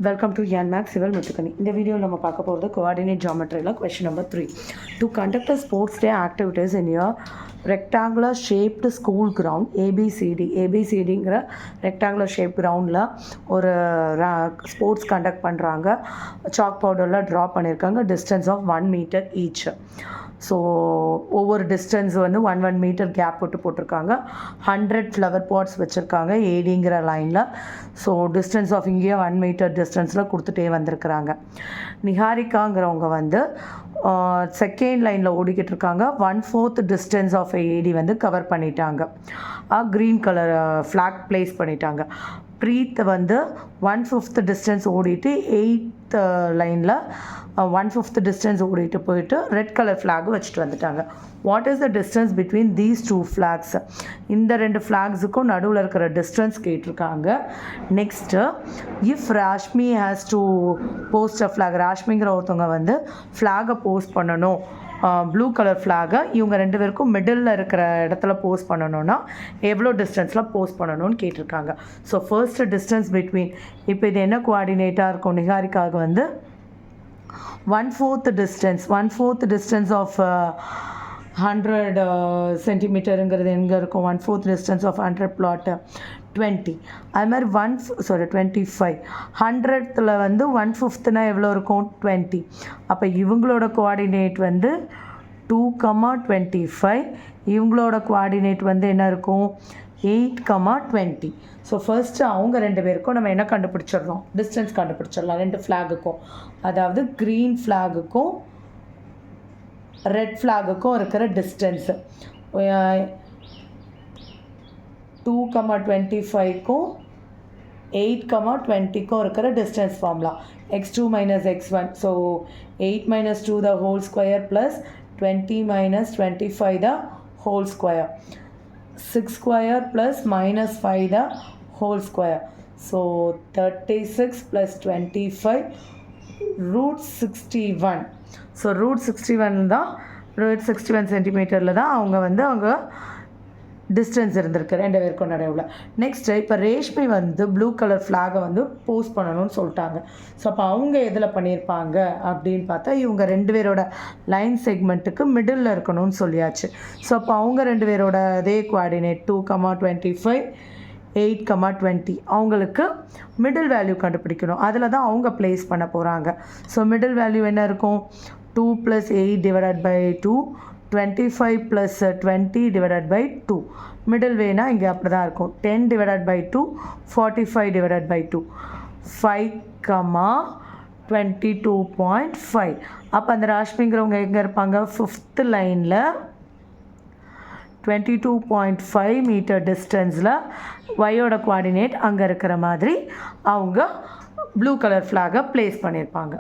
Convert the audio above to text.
Welcome to Yanmax Civil Mutukani. In the video, we will talk about the coordinate geometry. Question number 3. To conduct a sports day activities in your rectangular shaped school ground ABCD rectangular shaped ground la or sports conduct பண்றாங்க. chalk powder la draw பண்ணிருக்காங்க. distance of 1 meter each. So ஒவ்வொரு distance வந்து 1 metre gap போட்டிருக்காங்க. 100 flower pots வச்சுருக்காங்க ஏடிங்கிற லைனில். So distance of இங்கேயே 1 metre டிஸ்டன்ஸில் கொடுத்துட்டே வந்திருக்கிறாங்க. நிஹாரிகாங்கிறவங்க வந்து செகண்ட் லைனில் ஓடிக்கிட்டு இருக்காங்க. 1/4 டிஸ்டன்ஸ் ஆஃப் ஏடி வந்து கவர் பண்ணிட்டாங்க. க்ரீன் கலர் ஃப்ளாக் ப்ளேஸ் பண்ணிட்டாங்க. ப்ரீத் வந்து 1/5 டிஸ்டன்ஸ் ஓடிட்டு 8th லைனில் 1/5 டிஸ்டன்ஸ் ஓடிட்டு போயிட்டு ரெட் கலர் ஃப்ளாக் வச்சுட்டு வந்துட்டாங்க. What is the distance between these 2 flags? இந்த 2 ஃப்ளாக்ஸுக்கும் நடுவில் இருக்கிற டிஸ்டன்ஸ் கேட்டிருக்காங்க. Next if Rashmi has to post a flag, ராஷ்மிங்கிற ஒருத்தவங்க வந்து ஃப்ளாகை போஸ்ட் பண்ணணும், ப்ளூ கலர் ஃப்ளாகை இவங்க 2 பேருக்கும் மிடில் இருக்கிற இடத்துல போஸ்ட் பண்ணணும்னா எவ்வளோ டிஸ்டன்ஸில் போஸ்ட் பண்ணணும்னு கேட்டிருக்காங்க. ஸோ ஃபர்ஸ்ட் டிஸ்டன்ஸ் பிட்வீன், இப்போ இது என்ன கோஆர்டினேட்டாக இருக்கும்? நிகாரிக்காக வந்து 1/4 டிஸ்டன்ஸ் ஆஃப் 100 சென்டிமீட்டருங்கிறது எங்கே இருக்கும்? 1/4 டிஸ்டன்ஸ் ஆஃப் 100 plot 20. அது மாதிரி 25. 100th வந்து 1/5னா எவ்வளோ இருக்கும்? 20. அப்போ இவங்களோட கோஆர்டினேட் வந்து 2,25. இவங்களோட கோஆர்டினேட் வந்து என்ன இருக்கும்? 8,20. ஸோ ஃபர்ஸ்ட்டு அவங்க 2 பேருக்கும் நம்ம என்ன கண்டுபிடிச்சிடலாம்? டிஸ்டன்ஸ் கண்டுபிடிச்சிடலாம் 2 ஃப்ளாகுக்கும். அதாவது க்ரீன் ஃப்ளாகுக்கும் ரெட் ஃப்ளாகுக்கும் இருக்கிற டிஸ்டன்ஸு 2,25க்கும் 8,20க்கும் இருக்கிற distance formula x2 minus x1. So 8 minus 2 the whole square plus 20 minus 25 the whole square. 6 square plus minus 5 the whole square. So 36 plus 25 root 61. So root 61 சென்டிமீட்டரில் தான் அவங்க வந்து அவங்க டிஸ்டன்ஸ் இருந்திருக்கு 2 பேருக்கும் நடுவில். நெக்ஸ்ட்டு இப்போ ரேஷ்மி வந்து ப்ளூ கலர் ஃப்ளாகை வந்து போஸ்ட் பண்ணணும்னு சொல்லிட்டாங்க. ஸோ அப்போ அவங்க எதில் பண்ணியிருப்பாங்க அப்படின்னு பார்த்தா இவங்க 2 பேரோட லைன் செக்மெண்ட்டுக்கு மிடில் இருக்கணும்னு சொல்லியாச்சு. ஸோ அப்போ அவங்க 2 பேரோட அதே கோஆர்டினேட் 2,25 8,20 அவங்களுக்கு மிடில் வேல்யூ கண்டுபிடிக்கணும். அதில் தான் அவங்க ப்ளேஸ் பண்ண போகிறாங்க. ஸோ மிடில் வேல்யூ என்ன இருக்கும்? 2 + 8 divided by 2, 25 + 20 divided by 2. Middle வேனா இங்கே அப்படி தான் இருக்கும். 10 divided by 2, 45 divided by 2, 5,22.5. அப்போ அந்த ராஷ்மிங்கிறவங்க எங்கே இருப்பாங்க? 5th லைனில் 22.5 மீட்டர் டிஸ்டன்ஸில் ஒயோட கோஆர்டினேட் அங்கே இருக்கிற மாதிரி அவங்க ப்ளூ கலர் ஃப்ளாகை ப்ளேஸ் பண்ணியிருப்பாங்க.